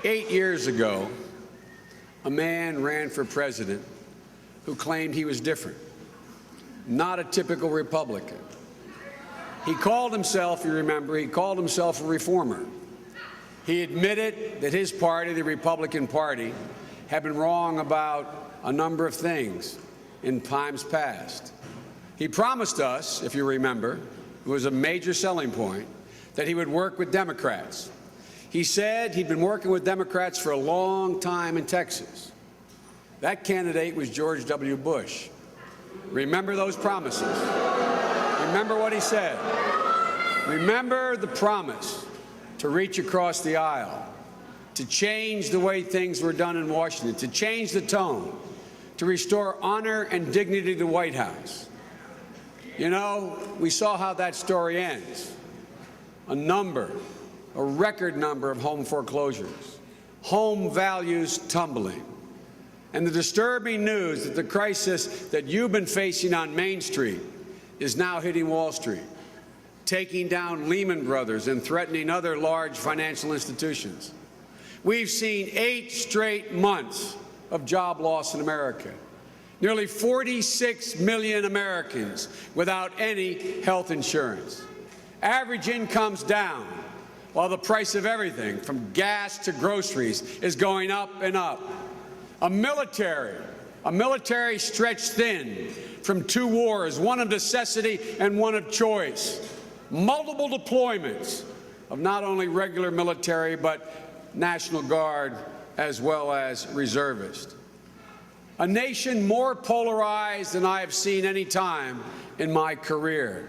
8 years ago, a man ran for president who claimed he was different, not a typical Republican. He called himself, you remember, he called himself a reformer. He admitted that his party, the Republican Party, had been wrong about a number of things in times past. He promised us, if you remember, it was a major selling point, that he would work with Democrats. He said he'd been working with Democrats for a long time in Texas. That candidate was George W. Bush. Remember those promises. Remember what he said. Remember the promise to reach across the aisle, to change the way things were done in Washington, to change the tone, to restore honor and dignity to the White House. You know, we saw how that story ends. A record number of home foreclosures, home values tumbling, and the disturbing news that the crisis that you've been facing on Main Street is now hitting Wall Street, taking down Lehman Brothers and threatening other large financial institutions. We've seen 8 straight months of job loss in America. Nearly 46 million Americans without any health insurance. Average income's down, while the price of everything, from gas to groceries, is going up and up. A military stretched thin from 2 wars, one of necessity and one of choice. Multiple deployments of not only regular military, but National Guard as well as reservists. A nation more polarized than I have seen any time in my career.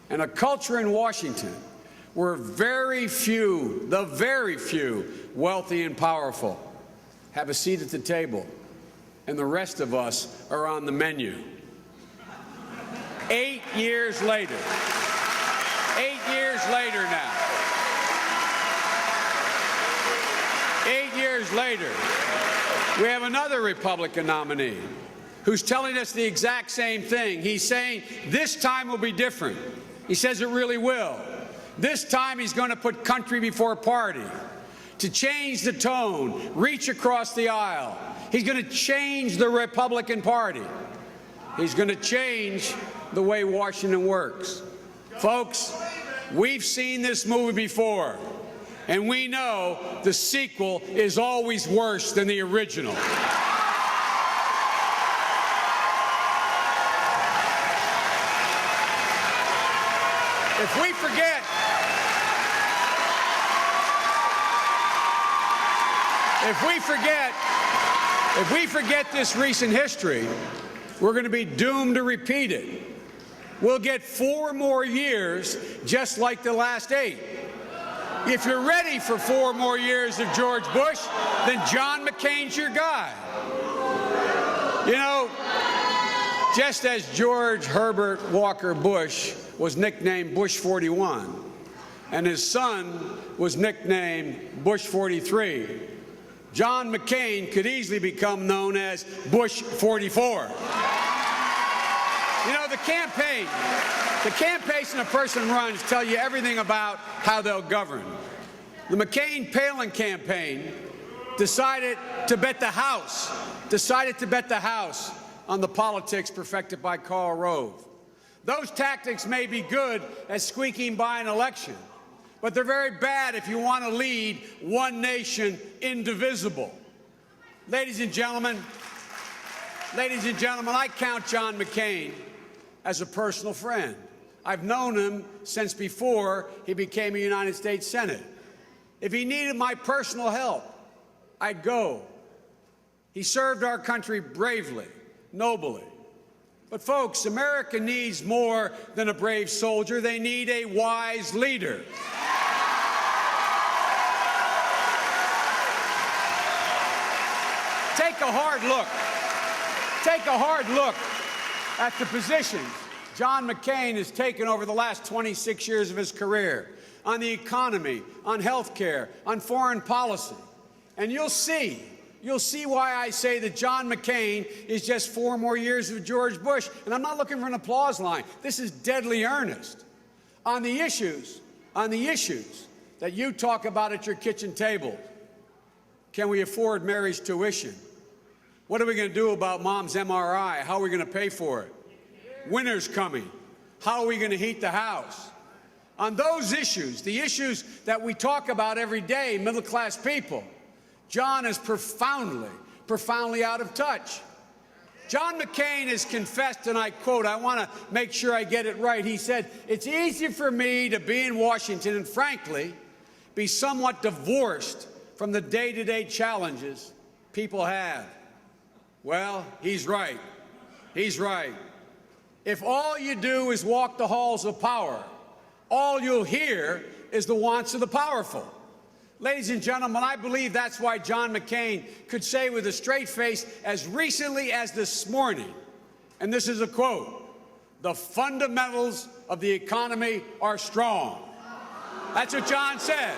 And a culture in Washington where the very few wealthy and powerful have a seat at the table, and the rest of us are on the menu. 8 years later. 8 years later now. 8 years later, we have another Republican nominee who's telling us the exact same thing. He's saying this time will be different. He says it really will. This time he's going to put country before party, to change the tone, reach across the aisle. He's going to change the Republican Party. He's going to change the way Washington works. Folks, we've seen this movie before, and we know the sequel is always worse than the original. If we forget this recent history, we're going to be doomed to repeat it. We'll get 4 more years just like the last 8. If you're ready for 4 more years of George Bush, then John McCain's your guy. You know, just as George Herbert Walker Bush was nicknamed Bush 41, and his son was nicknamed Bush 43, John McCain could easily become known as Bush 44. You know, the campaigns a person runs tell you everything about how they'll govern. The McCain-Palin campaign decided to bet the House on the politics perfected by Karl Rove. Those tactics may be good at squeaking by an election, but they're very bad if you want to lead one nation indivisible. Ladies and gentlemen, I count John McCain as a personal friend. I've known him since before he became a United States Senator. If he needed my personal help, I'd go. He served our country bravely, nobly. But folks, America needs more than a brave soldier. They need a wise leader. Take a hard look at the positions John McCain has taken over the last 26 years of his career on the economy, on health care, on foreign policy. And you'll see why I say that John McCain is just 4 more years of George Bush. And I'm not looking for an applause line. This is deadly earnest. On the issues that you talk about at your kitchen table, Can we afford Mary's tuition? What are we going to do about Mom's MRI? How are we going to pay for it? Winter's coming. How are we going to heat the house? On those issues, the issues that we talk about every day, middle-class people, John is profoundly out of touch. John McCain has confessed, and I quote, I want to make sure I get it right. He said, "It's easy for me to be in Washington and, frankly, be somewhat divorced from the day-to-day challenges people have." Well, he's right. He's right. If all you do is walk the halls of power, all you'll hear is the wants of the powerful. Ladies and gentlemen, I believe that's why John McCain could say with a straight face as recently as this morning, and this is a quote, "The fundamentals of the economy are strong." That's what John said.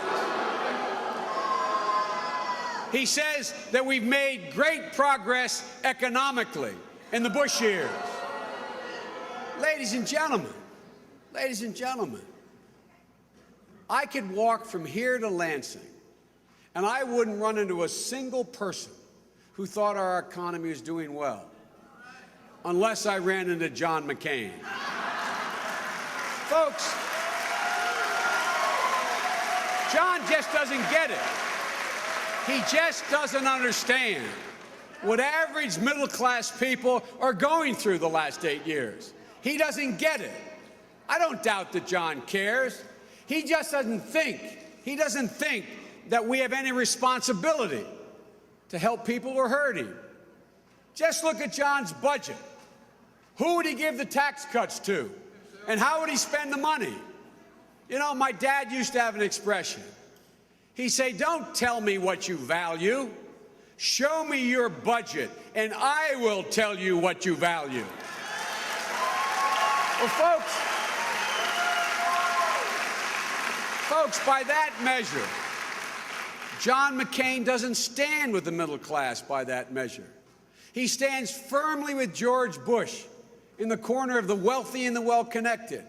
He says that we've made great progress economically in the Bush years. Ladies and gentlemen, I could walk from here to Lansing, and I wouldn't run into a single person who thought our economy was doing well, unless I ran into John McCain. Folks, John just doesn't get it. He just doesn't understand what average middle-class people are going through the last 8 years. He doesn't get it. I don't doubt that John cares. He just doesn't think. He doesn't think that we have any responsibility to help people who are hurting. Just look at John's budget. Who would he give the tax cuts to? And how would he spend the money? You know, my dad used to have an expression. He'd say, "Don't tell me what you value. Show me your budget, and I will tell you what you value." Well, folks, by that measure, John McCain doesn't stand with the middle class by that measure. He stands firmly with George Bush in the corner of the wealthy and the well-connected.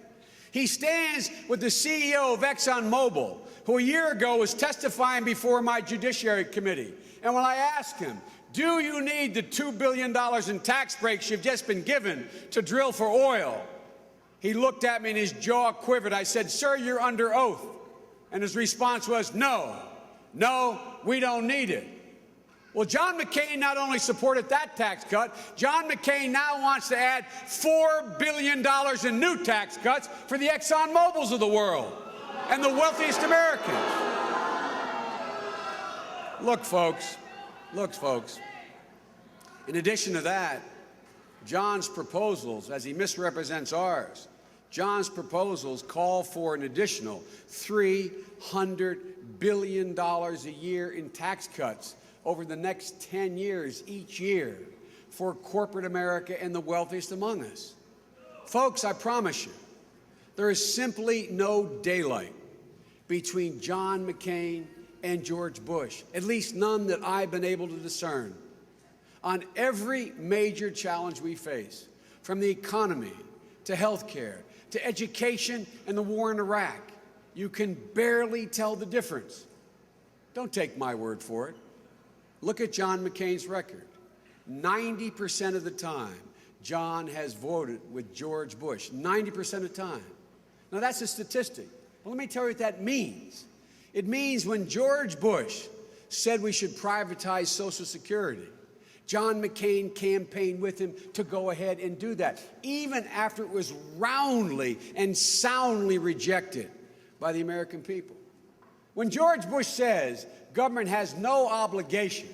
He stands with the CEO of ExxonMobil, who a year ago was testifying before my Judiciary Committee. And when I asked him, "Do you need the $2 billion in tax breaks you've just been given to drill for oil?" he looked at me and his jaw quivered. I said, "Sir, you're under oath." And his response was, no, we don't need it. Well, John McCain not only supported that tax cut, John McCain now wants to add $4 billion in new tax cuts for the ExxonMobils of the world and the wealthiest Americans. Look, folks, in addition to that, John's proposals, as he misrepresents ours, John's proposals call for an additional $300 billion a year in tax cuts over the next 10 years each year for corporate America and the wealthiest among us. Folks, I promise you, there is simply no daylight between John McCain and George Bush, at least none that I've been able to discern. On every major challenge we face, from the economy to health care to education and the war in Iraq, you can barely tell the difference. Don't take my word for it. Look at John McCain's record. 90% of the time, John has voted with George Bush. 90% of the time. Now, that's a statistic. Well, let me tell you what that means. It means when George Bush said we should privatize Social Security, John McCain campaigned with him to go ahead and do that, even after it was roundly and soundly rejected by the American people. When George Bush says government has no obligation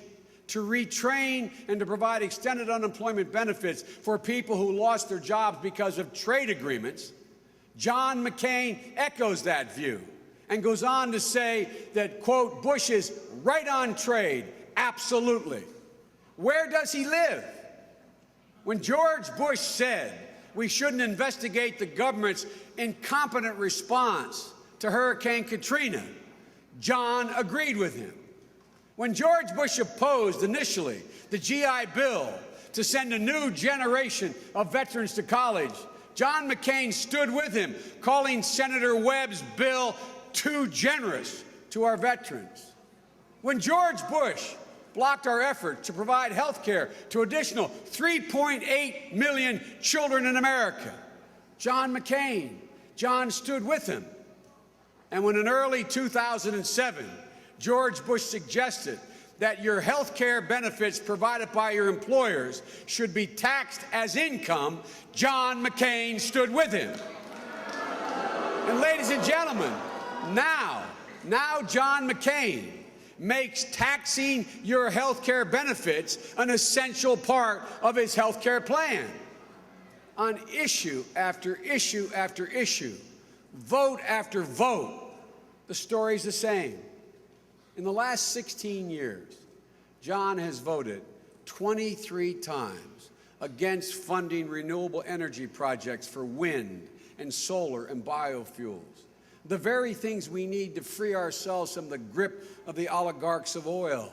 to retrain and to provide extended unemployment benefits for people who lost their jobs because of trade agreements, John McCain echoes that view and goes on to say that, quote, Bush is right on trade, absolutely. Where does he live? When George Bush said we shouldn't investigate the government's incompetent response to Hurricane Katrina, John agreed with him. When George Bush opposed initially the GI Bill to send a new generation of veterans to college, John McCain stood with him, calling Senator Webb's bill too generous to our veterans. When George Bush blocked our effort to provide health care to additional 3.8 million children in America. John McCain, John stood with him. And when in early 2007, George Bush suggested that your health care benefits provided by your employers should be taxed as income, John McCain stood with him. And ladies and gentlemen, now John McCain makes taxing your health care benefits an essential part of his health care plan. On issue after issue after issue, vote after vote, the story's the same. In the last 16 years, John has voted 23 times against funding renewable energy projects for wind and solar and biofuels, the very things we need to free ourselves from the grip of the oligarchs of oil.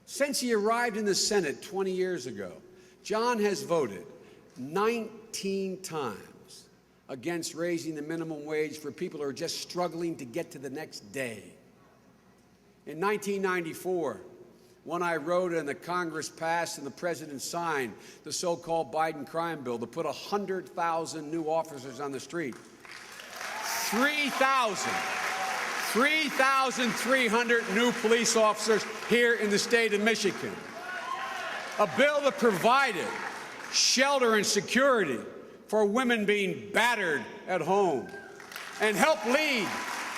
Since he arrived in the Senate 20 years ago, John has voted 19 times against raising the minimum wage for people who are just struggling to get to the next day. In 1994, when I wrote and the Congress passed and the President signed the so-called Biden crime bill to put 100,000 new officers on the street, 3,300 new police officers here in the state of Michigan. A bill that provided shelter and security for women being battered at home and helped lead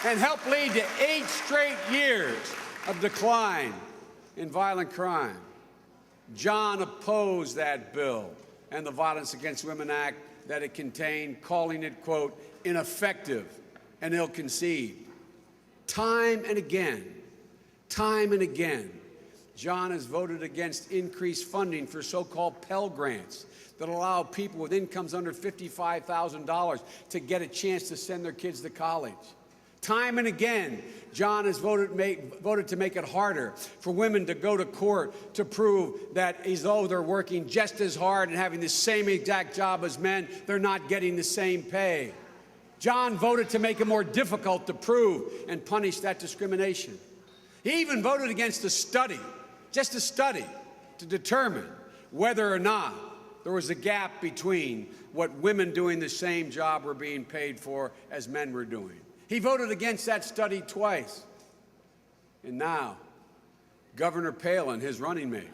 to 8 straight years of decline in violent crime. John opposed that bill and the Violence Against Women Act that it contained, calling it, quote, ineffective and ill-conceived. Time and again, John has voted against increased funding for so-called Pell Grants that allow people with incomes under $55,000 to get a chance to send their kids to college. Time and again, John has voted to make it harder for women to go to court to prove that as though they're working just as hard and having the same exact job as men, they're not getting the same pay. John voted to make it more difficult to prove and punish that discrimination. He even voted against a study, just a study, to determine whether or not there was a gap between what women doing the same job were being paid for as men were doing. He voted against that study twice. And now, Governor Palin, his running mate,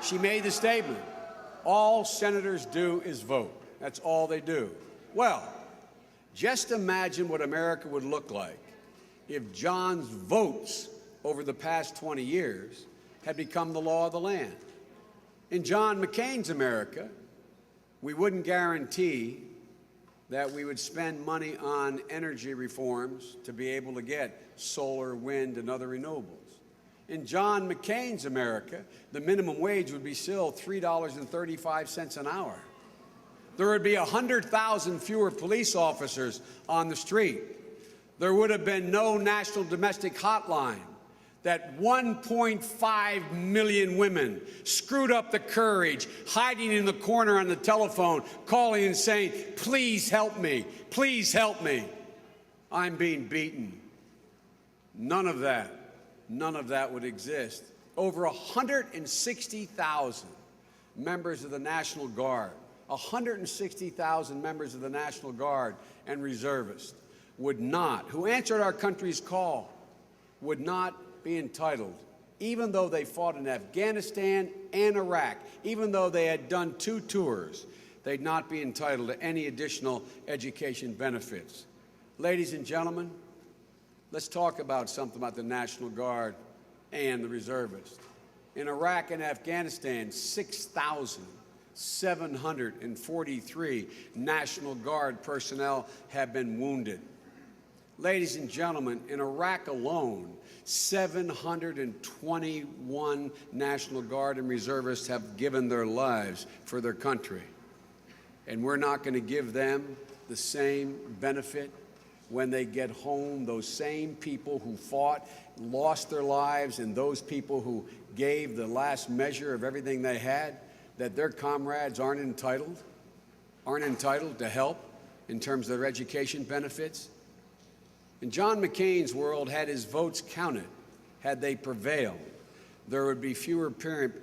she made the statement, all senators do is vote. That's all they do. Well, just imagine what America would look like if John's votes over the past 20 years had become the law of the land. In John McCain's America, we wouldn't guarantee that we would spend money on energy reforms to be able to get solar, wind, and other renewables. In John McCain's America, the minimum wage would be still $3.35 an hour. There would be 100,000 fewer police officers on the street. There would have been no national domestic hotline. That 1.5 million women screwed up the courage, hiding in the corner on the telephone, calling and saying, please help me, I'm being beaten. None of that would exist. Over 160,000 members of the National Guard, 160,000 members of the National Guard and reservists who answered our country's call, would not be entitled, even though they fought in Afghanistan and Iraq, even though they had done 2 tours, they'd not be entitled to any additional education benefits. Ladies and gentlemen, let's talk about something about the National Guard and the reservists. In Iraq and Afghanistan, 6,743 National Guard personnel have been wounded. Ladies and gentlemen, in Iraq alone, 721 National Guard and reservists have given their lives for their country. And we're not going to give them the same benefit when they get home. Those same people who fought, lost their lives, and those people who gave the last measure of everything they had, that their comrades aren't entitled to help in terms of their education benefits. In John McCain's world, had his votes counted, had they prevailed, there would be fewer parents,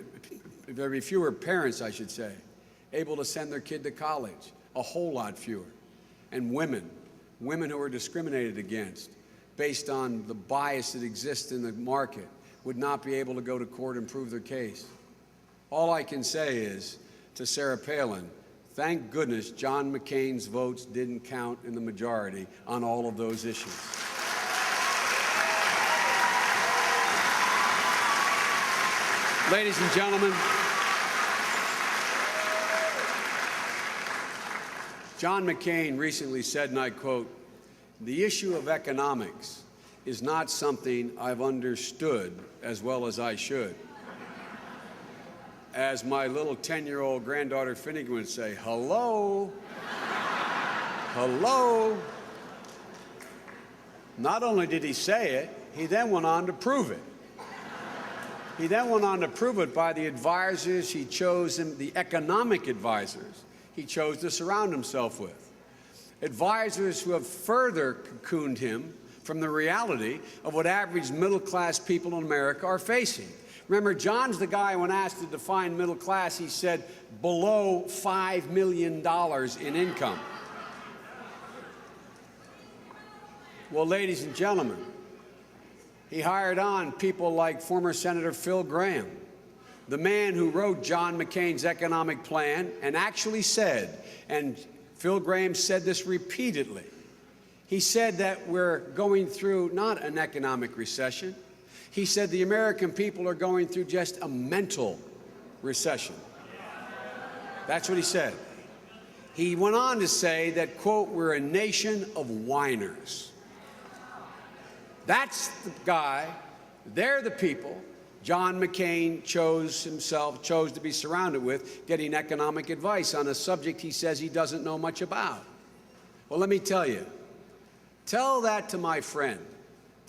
I should say, able to send their kid to college, a whole lot fewer. And women who are discriminated against based on the bias that exists in the market, would not be able to go to court and prove their case. All I can say is to Sarah Palin, thank goodness John McCain's votes didn't count in the majority on all of those issues. Ladies and gentlemen, John McCain recently said, and I quote, "The issue of economics is not something I've understood as well as I should." As my little 10-year-old granddaughter Finnegan would say, hello, hello. Not only did he say it, he then went on to prove it. He then went on to prove it by the advisors he chose, the economic advisors he chose to surround himself with. Advisors who have further cocooned him from the reality of what average middle-class people in America are facing. Remember, John's the guy, when asked to define middle class, he said below $5 million in income. Well, ladies and gentlemen, he hired on people like former Senator Phil Gramm, the man who wrote John McCain's economic plan and actually said, and Phil Gramm said this repeatedly, he said that we're going through not an economic recession. He said the American people are going through just a mental recession. That's what he said. He went on to say that, quote, "we're a nation of whiners." That's the guy, they're the people John McCain chose to be surrounded with, getting economic advice on a subject he says he doesn't know much about. Well, let me tell you, tell that to my friend.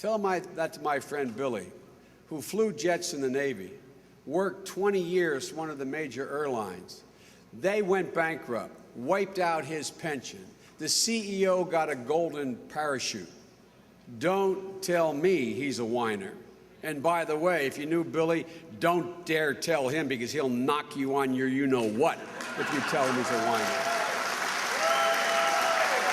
That to my friend Billy, who flew jets in the Navy, worked 20 years for one of the major airlines. They went bankrupt, wiped out his pension. The CEO got a golden parachute. Don't tell me he's a whiner. And by the way, if you knew Billy, don't dare tell him, because he'll knock you on your you-know-what if you tell him he's a whiner.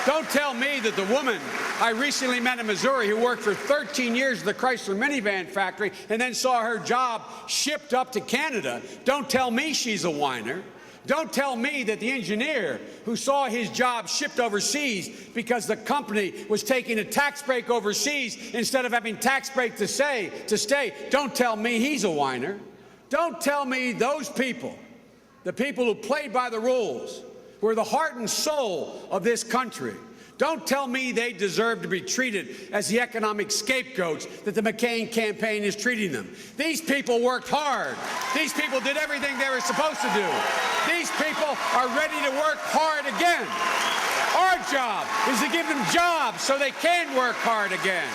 Don't tell me that the woman I recently met in Missouri, who worked for 13 years at the Chrysler minivan factory and then saw her job shipped up to Canada, don't tell me she's a whiner. Don't tell me that the engineer who saw his job shipped overseas because the company was taking a tax break overseas instead of having tax break to stay, don't tell me he's a whiner. Don't tell me those people, the people who played by the rules, who are the heart and soul of this country, don't tell me they deserve to be treated as the economic scapegoats that the McCain campaign is treating them. These people worked hard. These people did everything they were supposed to do. These people are ready to work hard again. Our job is to give them jobs so they can work hard again.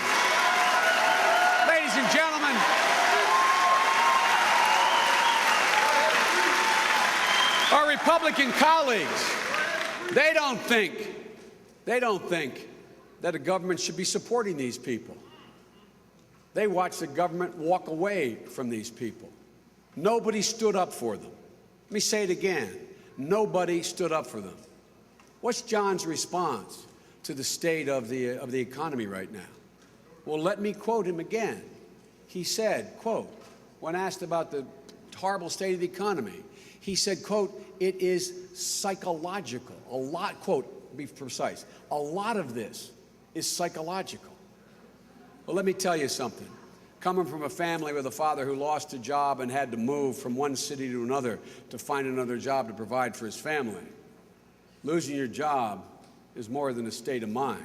Ladies and gentlemen, our Republican colleagues, they don't think that a government should be supporting these people. They watch the government walk away from these people. Nobody stood up for them. Let me say it again. Nobody stood up for them. What's John's response to the state of the economy right now? Well, let me quote him again. He said, quote, when asked about the horrible state of the economy, he said, quote, "It is psychological." A lot, quote, be precise, a lot of this is psychological. Well, let me tell you something. Coming from a family with a father who lost a job and had to move from one city to another to find another job to provide for his family, losing your job is more than a state of mind.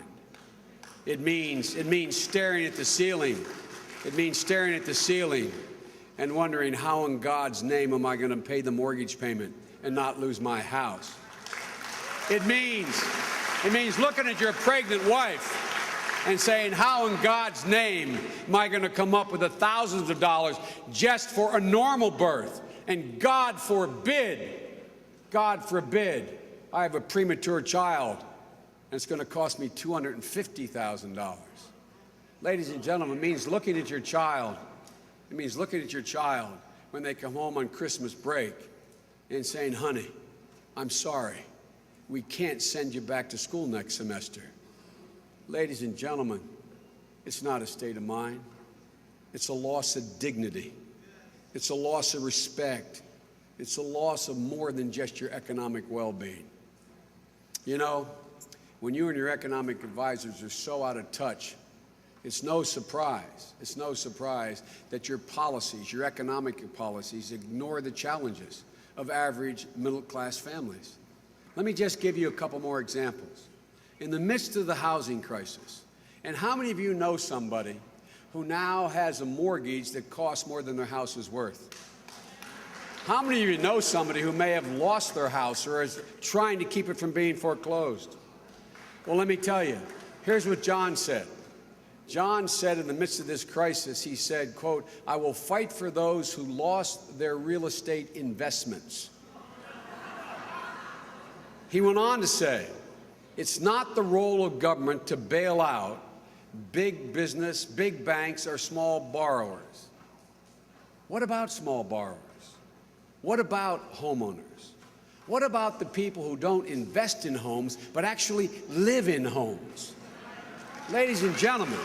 It means staring at the ceiling. It means staring at the ceiling and wondering, how in God's name am I going to pay the mortgage payment and not lose my house? It means looking at your pregnant wife and saying, how in God's name am I going to come up with the thousands of dollars just for a normal birth? And God forbid, I have a premature child and it's going to cost me $250,000. Ladies and gentlemen, it means looking at your child. It means looking at your child when they come home on Christmas break and saying, honey, I'm sorry, we can't send you back to school next semester. Ladies and gentlemen, it's not a state of mind. It's a loss of dignity. It's a loss of respect. It's a loss of more than just your economic well-being. You know, when you and your economic advisors are so out of touch, it's no surprise that your policies, your economic policies, ignore the challenges of average middle-class families. Let me just give you a couple more examples. In the midst of the housing crisis, and how many of you know somebody who now has a mortgage that costs more than their house is worth? How many of you know somebody who may have lost their house or is trying to keep it from being foreclosed? Well, let me tell you, here's what John said. John said in the midst of this crisis, he said, quote, I will fight for those who lost their real estate investments. He went on to say, it's not the role of government to bail out big business, big banks, or small borrowers. What about small borrowers? What about homeowners? What about the people who don't invest in homes, but actually live in homes? Ladies and gentlemen,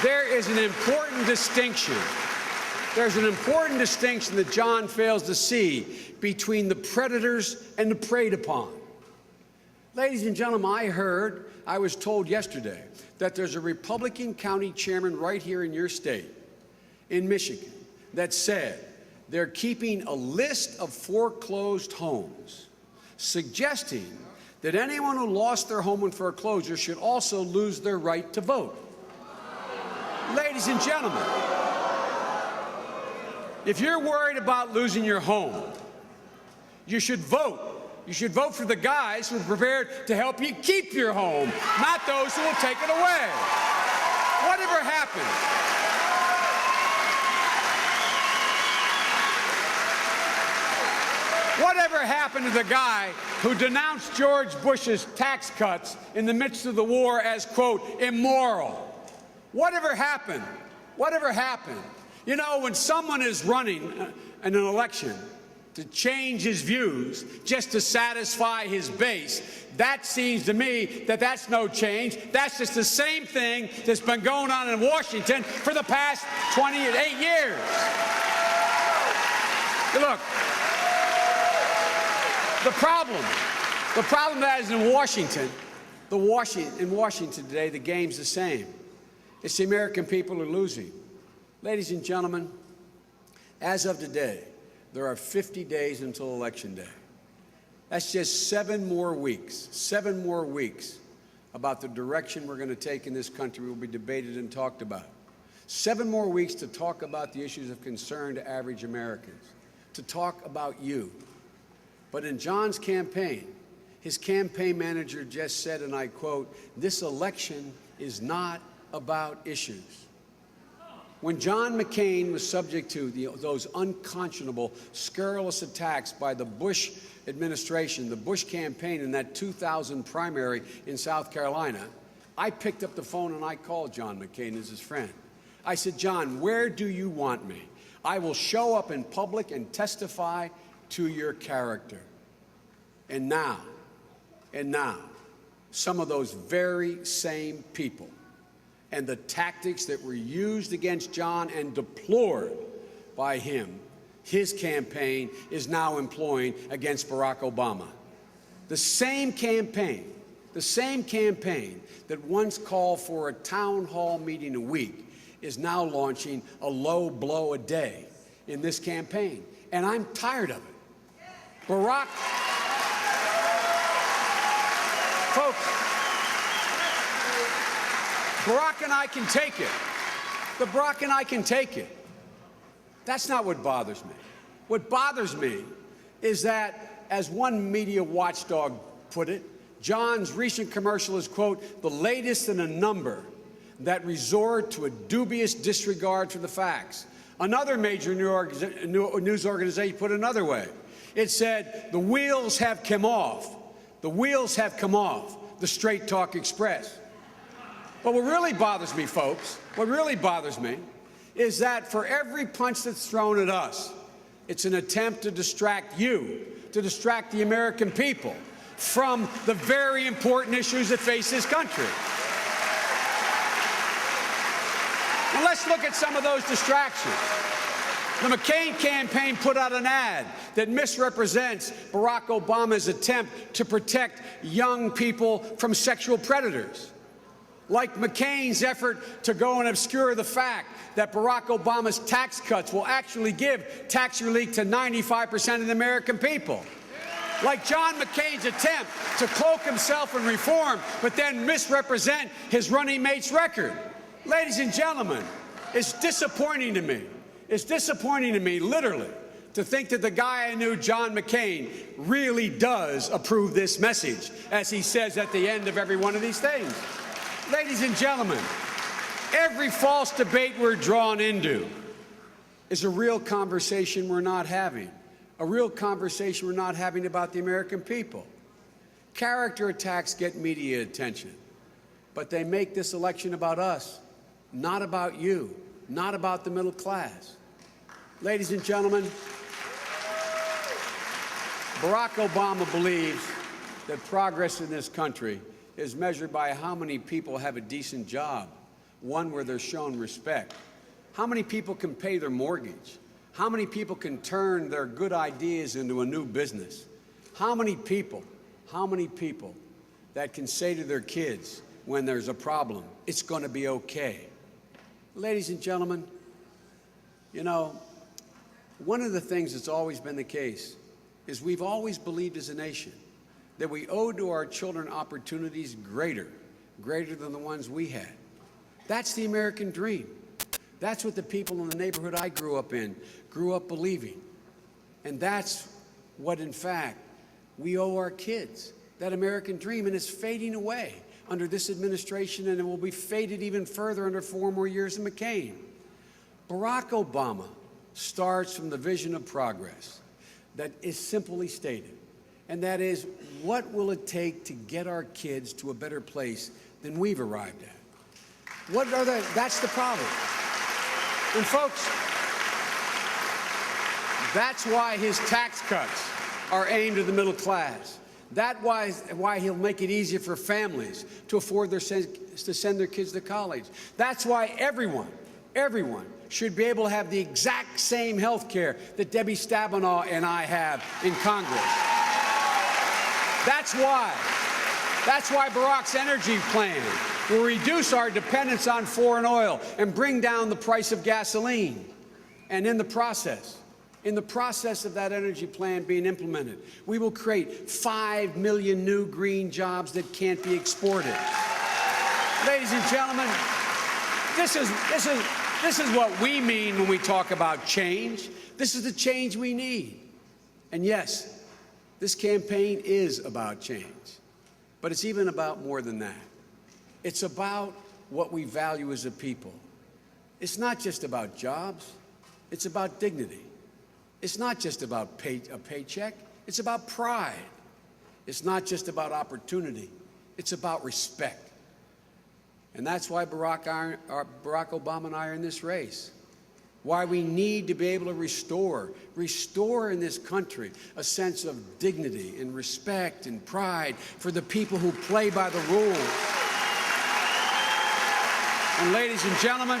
there is an important distinction. There's an important distinction that John fails to see between the predators and the preyed upon. Ladies and gentlemen, I was told yesterday that there's a Republican county chairman right here in your state, in Michigan, that said they're keeping a list of foreclosed homes, suggesting that anyone who lost their home in foreclosure should also lose their right to vote. Ladies and gentlemen, if you're worried about losing your home, you should vote. You should vote for the guys who are prepared to help you keep your home, not those who will take it away. Whatever happened? Whatever happened to the guy who denounced George Bush's tax cuts in the midst of the war as, quote, immoral? Whatever happened? Whatever happened? You know, when someone is running in an election to change his views just to satisfy his base, that seems to me that that's no change. That's just the same thing that's been going on in Washington for the past 28 years. Look, the problem that is in Washington today, the game's the same. It's the American people are losing. Ladies and gentlemen, as of today, there are 50 days until Election Day. That's just 7 more weeks about the direction we're going to take in this country will be debated and talked about. 7 more weeks to talk about the issues of concern to average Americans, to talk about you. But in John's campaign, his campaign manager just said, and I quote, this election is not about issues. When John McCain was subject to those unconscionable, scurrilous attacks by the Bush administration, the Bush campaign in that 2000 primary in South Carolina, I picked up the phone and I called John McCain as his friend. I said, John, where do you want me? I will show up in public and testify to your character. And now, some of those very same people and the tactics that were used against John and deplored by him, his campaign is now employing against Barack Obama. The same campaign that once called for a town hall meeting a week is now launching a low blow a day in this campaign. And I'm tired of it. Barack, folks, Barack and I can take it. Barack and I can take it. That's not what bothers me. What bothers me is that, as one media watchdog put it, John's recent commercial is, quote, the latest in a number that resort to a dubious disregard for the facts. Another major news organization put it another way. It said, the wheels have come off. The wheels have come off. The the Straight Talk Express. But what really bothers me, folks, what really bothers me is that for every punch that's thrown at us, it's an attempt to distract you, to distract the American people from the very important issues that face this country. And let's look at some of those distractions. The McCain campaign put out an ad that misrepresents Barack Obama's attempt to protect young people from sexual predators. Like McCain's effort to go and obscure the fact that Barack Obama's tax cuts will actually give tax relief to 95% of the American people. Like John McCain's attempt to cloak himself in reform, but then misrepresent his running mate's record. Ladies and gentlemen, it's disappointing to me. It's disappointing to me, literally, to think that the guy I knew, John McCain, really does approve this message, as he says at the end of every one of these things. Ladies and gentlemen, every false debate we're drawn into is a real conversation we're not having, a real conversation we're not having about the American people. Character attacks get media attention, but they make this election about us, not about you, not about the middle class. Ladies and gentlemen, Barack Obama believes that progress in this country is measured by how many people have a decent job, one where they're shown respect, how many people can pay their mortgage, how many people can turn their good ideas into a new business, how many people that can say to their kids when there's a problem, it's going to be okay. Ladies and gentlemen, you know, one of the things that's always been the case is we've always believed as a nation that we owe to our children opportunities greater than the ones we had. That's the American dream. That's what the people in the neighborhood I grew up in grew up believing. And that's what, in fact, we owe our kids, that American dream, and it's fading away under this administration, and it will be faded even further under 4 more years of McCain. Barack Obama starts from the vision of progress that is simply stated, and that is, what will it take to get our kids to a better place than we've arrived at? That's the problem. And folks, that's why his tax cuts are aimed at the middle class. That's why he'll make it easier for families to afford to send their kids to college. That's why everyone should be able to have the exact same health care that Debbie Stabenow and I have in Congress. That's why Barack's energy plan will reduce our dependence on foreign oil and bring down the price of gasoline. And in the process of that energy plan being implemented, we will create 5 million new green jobs that can't be exported. Ladies and gentlemen, this is what we mean when we talk about change. This is the change we need. And yes, this campaign is about change, but it's even about more than that. It's about what we value as a people. It's not just about jobs, it's about dignity. It's not just about a paycheck, it's about pride. It's not just about opportunity, it's about respect. And that's why Barack Obama and I are in this race. Why we need to be able to restore in this country a sense of dignity and respect and pride for the people who play by the rules. And ladies and gentlemen,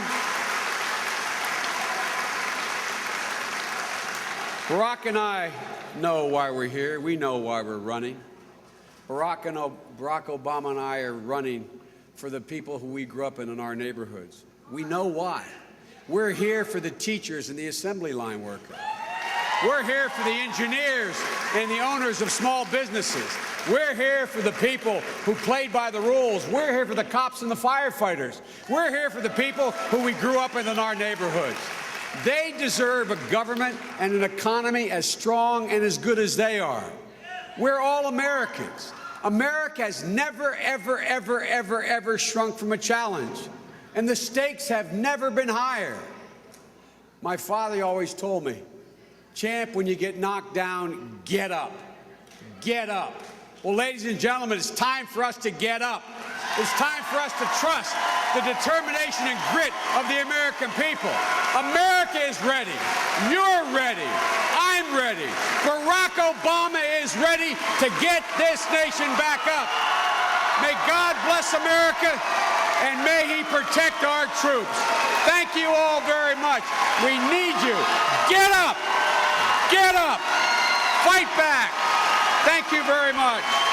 Barack and I know why we're here. We know why we're running. Barack Obama and I are running for the people who we grew up in our neighborhoods. We know why. We're here for the teachers and the assembly line workers. We're here for the engineers and the owners of small businesses. We're here for the people who played by the rules. We're here for the cops and the firefighters. We're here for the people who we grew up in our neighborhoods. They deserve a government and an economy as strong and as good as they are. We're all Americans. America has never, ever, ever, ever, ever shrunk from a challenge. And the stakes have never been higher. My father always told me, champ, when you get knocked down, get up. Get up. Well, ladies and gentlemen, it's time for us to get up. It's time for us to trust the determination and grit of the American people. America is ready. You're ready. I'm ready. Barack Obama is ready to get this nation back up. May God bless America, and may he protect our troops. Thank you all very much. We need you. Get up. Get up. Fight back. Thank you very much.